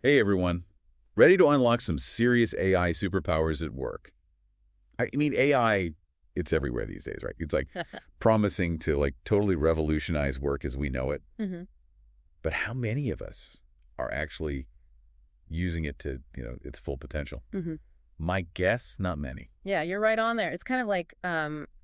Hey everyone, ready to unlock some serious AI superpowers at work? I mean, AI, it's everywhere these days, right? It's like promising to totally revolutionize work as we know it. hmm But how many of us are actually using it to, its full potential? hmm My guess, not many. Yeah, you're right on there. It's kind of like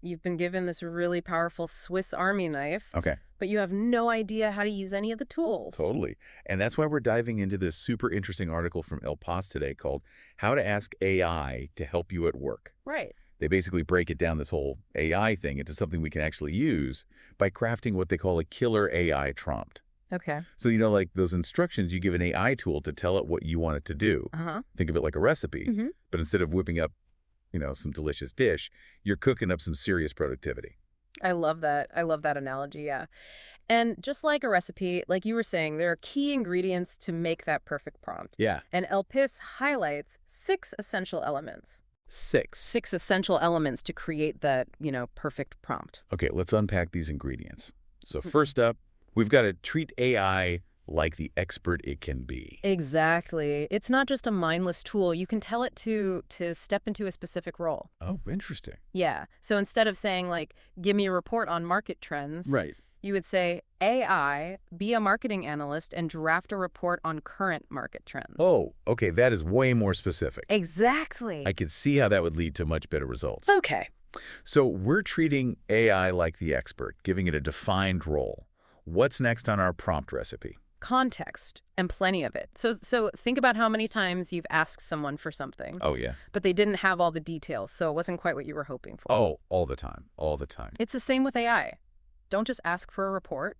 you've been given this really powerful Swiss Army knife, Okay, but you have no idea how to use any of the tools. totally. And that's why we're diving into this super interesting article from El Paz today called How to Ask AI to Help You at Work. Right. They basically break it down, this whole AI thing, into something we can actually use by crafting what they call a killer AI prompt. Okay. So, like those instructions, you give an AI tool to tell it what you want it to do. Uh-huh. Think of it like a recipe, hmm but instead of whipping up, some delicious dish, you're cooking up some serious productivity. I love that. I love that analogy, yeah. And just like a recipe, like you were saying, there are key ingredients to make that perfect prompt. Yeah. And Elpis highlights six essential elements. 6. Six essential elements to create that, perfect prompt. Okay, let's unpack these ingredients. So first up, we've got to treat AI like the expert it can be. Exactly. It's not just a mindless tool. You can tell it to step into a specific role. Oh, interesting. Yeah. So instead of saying like, give me a report on market trends, Right. you would say, AI, be a marketing analyst and draft a report on current market trends. Oh, okay, that is way more specific. Exactly. I could see how that would lead to much better results. Okay. So we're treating AI like the expert, giving it a defined role. What's next on our prompt recipe? Context and plenty of it. So think about how many times you've asked someone for something, Oh, yeah. but they didn't have all the details, so it wasn't quite what you were hoping for. Oh, all the time. All the time. It's the same with AI. Don't just ask for a report.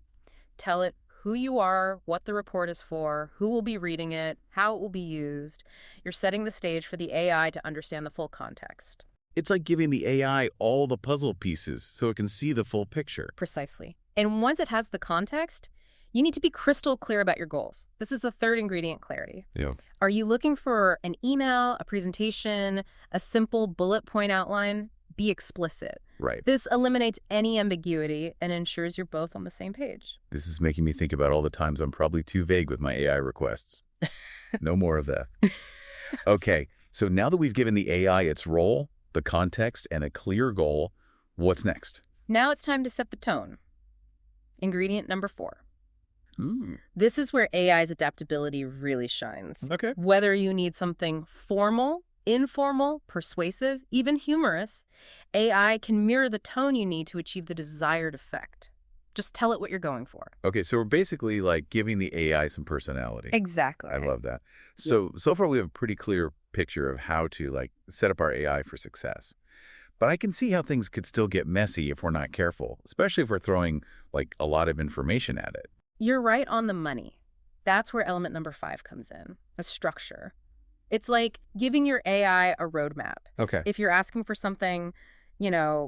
Tell it who you are, what the report is for, who will be reading it, how it will be used. You're setting the stage for the AI to understand the full context. It's like giving the AI all the puzzle pieces so it can see the full picture. Precisely. And once it has the context, you need to be crystal clear about your goals. This is the third ingredient, clarity. Yeah. Are you looking for an email, a presentation, a simple bullet point outline? Be explicit. Right. This eliminates any ambiguity and ensures you're both on the same page. This is making me think about all the times I'm probably too vague with my AI requests. No more of that. Okay, so now that we've given the AI its role, the context, and a clear goal, what's next? Now it's time to set the tone. Ingredient number 4. Ooh. This is where AI's adaptability really shines. Okay. Whether you need something formal, informal, persuasive, even humorous, AI can mirror the tone you need to achieve the desired effect. Just tell it what you're going for. Okay, so we're basically like giving the AI some personality. Exactly. I love that. So far we have a pretty clear picture of how to set up our AI for success. But I can see how things could still get messy if we're not careful, especially if we're throwing a lot of information at it. You're right on the money. That's where element number 5 comes in, a structure. It's like giving your AI a roadmap. Okay. If you're asking for something,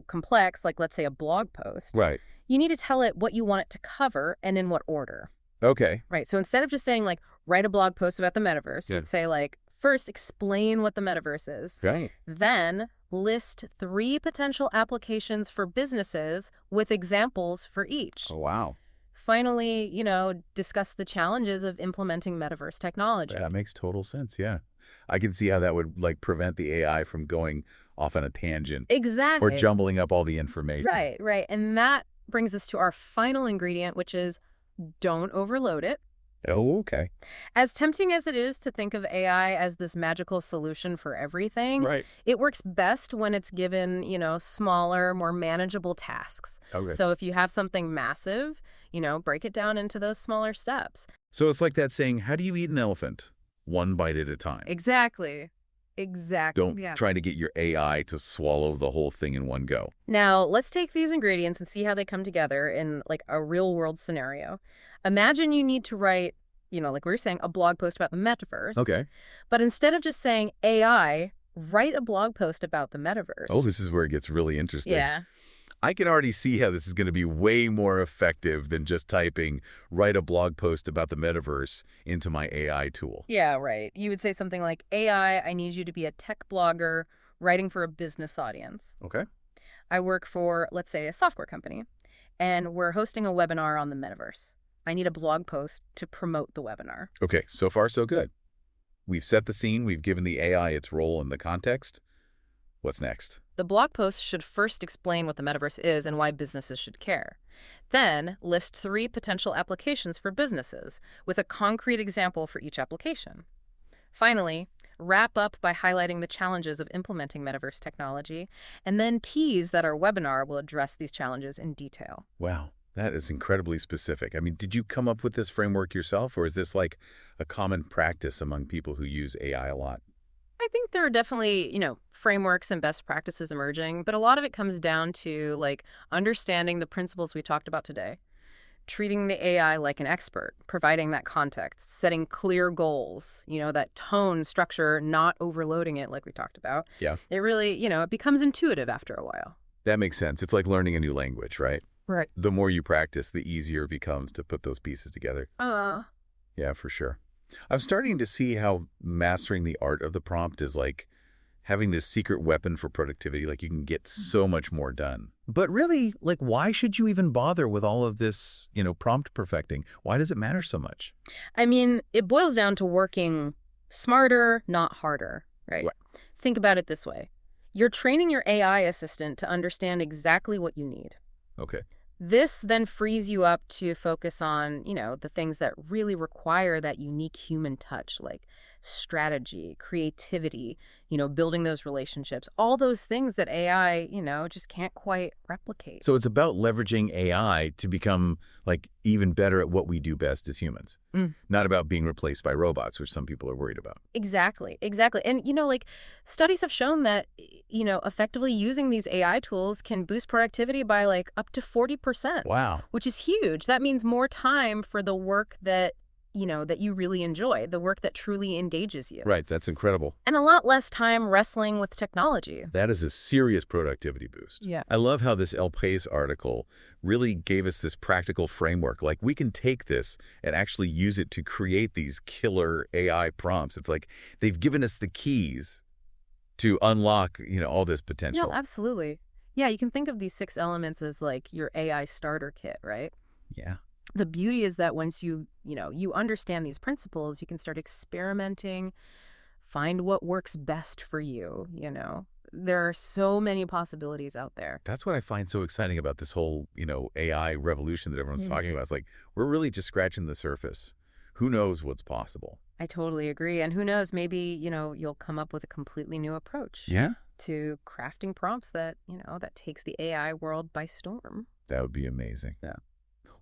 complex, like let's say a blog post, Right. you need to tell it what you want it to cover and in what order. Okay. Right. So instead of just saying write a blog post about the metaverse, Yeah. you'd say first explain what the metaverse is. Right. Then list 3 potential applications for businesses with examples for each. Oh, wow. Finally, discuss the challenges of implementing metaverse technology. That makes total sense, yeah. I can see how that would prevent the AI from going off on a tangent Exactly. or jumbling up all the information. Right, right. And that brings us to our final ingredient, which is don't overload it. Oh, okay. As tempting as it is to think of AI as this magical solution for everything, Right. it works best when it's given, smaller, more manageable tasks. Okay. So if you have something massive, break it down into those smaller steps. So it's like that saying, how do you eat an elephant? One bite at a time. Exactly. Don't Yeah. try to get your AI to swallow the whole thing in one go. Now, let's take these ingredients and see how they come together in a real world scenario. Imagine you need to write, like we were saying, a blog post about the metaverse. Okay. But instead of just saying AI, write a blog post about the metaverse. Oh, this is where it gets really interesting. Yeah. I can already see how this is going to be way more effective than just typing, write a blog post about the metaverse into my AI tool. Yeah, right. You would say something like, AI, I need you to be a tech blogger writing for a business audience. Okay. I work for, let's say, a software company, and we're hosting a webinar on the metaverse. I need a blog post to promote the webinar. Okay, so far so good. We've set the scene, we've given the AI its role in the context. What's next? The blog post should first explain what the metaverse is and why businesses should care. Then, list 3 potential applications for businesses, with a concrete example for each application. Finally, wrap up by highlighting the challenges of implementing metaverse technology, and then tease that our webinar will address these challenges in detail. Wow, that is incredibly specific. I mean, did you come up with this framework yourself, or is this like a common practice among people who use AI a lot? I think there are definitely, frameworks and best practices emerging, but a lot of it comes down to understanding the principles we talked about today, treating the AI like an expert, providing that context, setting clear goals, that tone, structure, not overloading it like we talked about. Yeah. It really, it becomes intuitive after a while. That makes sense. It's like learning a new language, right? Right. The more you practice, the easier it becomes to put those pieces together. Yeah, for sure. I'm starting to see how mastering the art of the prompt is like having this secret weapon for productivity. Like you can get so much more done. But really, why should you even bother with all of this, prompt perfecting? Why does it matter so much? I mean, it boils down to working smarter, not harder, right? Right. Think about it this way. You're training your AI assistant to understand exactly what you need. Okay. This then frees you up to focus on, the things that really require that unique human touch, like strategy, creativity, building those relationships, all those things that AI, just can't quite replicate. So it's about leveraging AI to become even better at what we do best as humans, not about being replaced by robots, which some people are worried about. Exactly. And, studies have shown that, effectively using these AI tools can boost productivity by up to 40%. Wow. Which is huge. That means more time for the work that you really enjoy, the work that truly engages you. Right. That's incredible. And a lot less time wrestling with technology. That is a serious productivity boost. Yeah. I love how this El País article really gave us this practical framework. We can take this and actually use it to create these killer AI prompts. It's like they've given us the keys to unlock, all this potential. No, absolutely. Yeah, you can think of these 6 elements as your AI starter kit, right? Yeah. The beauty is that once you understand these principles, you can start experimenting, find what works best for you, There are so many possibilities out there. That's what I find so exciting about this whole, AI revolution that everyone's talking about. It's like, we're really just scratching the surface. Who knows what's possible? I totally agree. And who knows, maybe, you'll come up with a completely new approach. Yeah. To crafting prompts that, that takes the AI world by storm. That would be amazing. Yeah.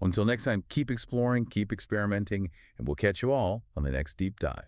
Until next time, keep exploring, keep experimenting, and we'll catch you all on the next deep dive.